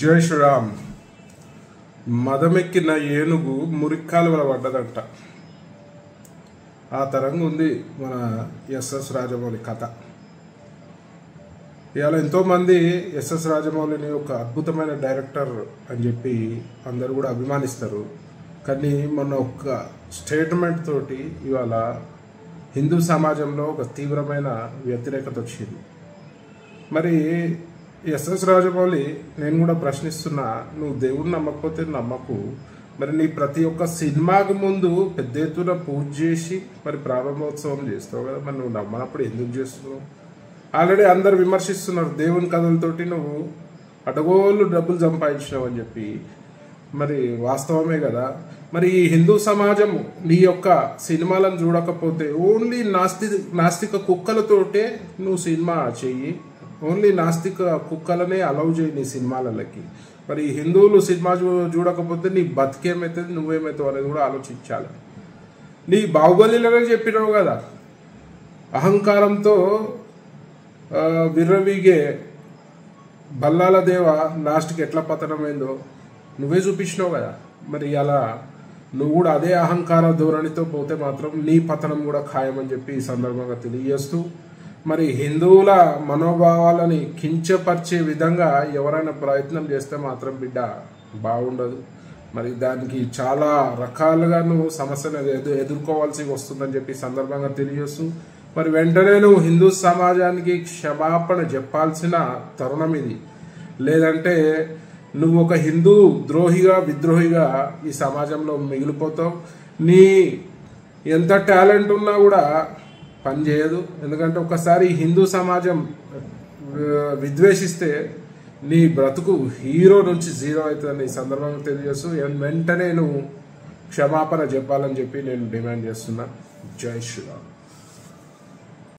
జై శ్రీరామ్. మదమెక్కిన ఏనుగు మురిక్కాలువల పడ్డదంట. ఆ తరంగా ఉంది మన ఎస్ఎస్ రాజమౌళి కథ. ఇవాళ ఎంతోమంది ఎస్ఎస్ రాజమౌళిని ఒక అద్భుతమైన డైరెక్టర్ అని చెప్పి అందరూ కూడా అభిమానిస్తారు. కానీ మొన్న ఒక స్టేట్మెంట్ తోటి ఇవాళ హిందూ సమాజంలో ఒక తీవ్రమైన వ్యతిరేకత వచ్చింది. మరి ఎస్ఎస్ రాజమౌళి, నేను కూడా ప్రశ్నిస్తున్నా, నువ్వు దేవుడిని నమ్మకపోతే నమ్మకు, మరి నీ ప్రతి ఒక్క సినిమాకి ముందు పెద్ద ఎత్తున పూజ చేసి మరి ప్రారంభోత్సవం చేస్తావు కదా, మరి నువ్వు నమ్మనప్పుడు ఎందుకు చేస్తున్నావు? ఆల్రెడీ అందరు విమర్శిస్తున్నారు, దేవుని కథలతోటి నువ్వు అడగోళ్ళు డబ్బులు సంపాదించినావు అని చెప్పి. మరి వాస్తవమే కదా. మరి ఈ హిందూ సమాజం నీ యొక్క సినిమాలను చూడకపోతే ఓన్లీ నాస్తిక కుక్కలతోటే నువ్వు సినిమా చెయ్యి, ఓన్లీ నాస్తిక కుక్కలనే అలౌ చేయి నీ సినిమాలకి. మరి హిందువులు సినిమా చూడకపోతే నీ బతికేమవుతుంది, నువ్వేమవుతావు అనేది కూడా ఆలోచించాలి. నీ బాహుబలిలోనే చెప్పినావు కదా, అహంకారంతో విర్రవీగే బల్లాల దేవ లాస్ట్కి ఎట్లా పతనమైందో నువ్వే చూపించినావు కదా. మరి అలా నువ్వు కూడా అదే అహంకార ధోరణితో పోతే మాత్రం నీ పతనం కూడా ఖాయమని చెప్పి ఈ సందర్భంగా తెలియజేస్తూ, మరి హిందువుల మనోభావాలని కించపరిచే విధంగా ఎవరైనా ప్రయత్నం చేస్తే మాత్రం బిడ్డ బాగుండదు. మరి దానికి చాలా రకాలుగా నువ్వు సమస్యను ఎదుర్కోవాల్సి వస్తుందని చెప్పి సందర్భంగా తెలియజేస్తూ, మరి వెంటనే నువ్వు హిందూ సమాజానికి క్షమాపణ చెప్పాల్సిన తరుణం ఇది. లేదంటే నువ్వు ఒక హిందూ ద్రోహిగా విద్రోహిగా ఈ సమాజంలో మిగిలిపోతావు. నీ ఎంత టాలెంట్ ఉన్నా కూడా పని చేయదు. ఎందుకంటే ఒకసారి హిందూ సమాజం విద్వేషిస్తే నీ బ్రతుకు హీరో నుంచి జీరో అవుతుందని ఈ సందర్భంగా తెలియజేస్తూ, వెంటనే నువ్వు క్షమాపణ చెప్పాలని చెప్పి నేను డిమాండ్ చేస్తున్నా. జై శ్రీరామ్.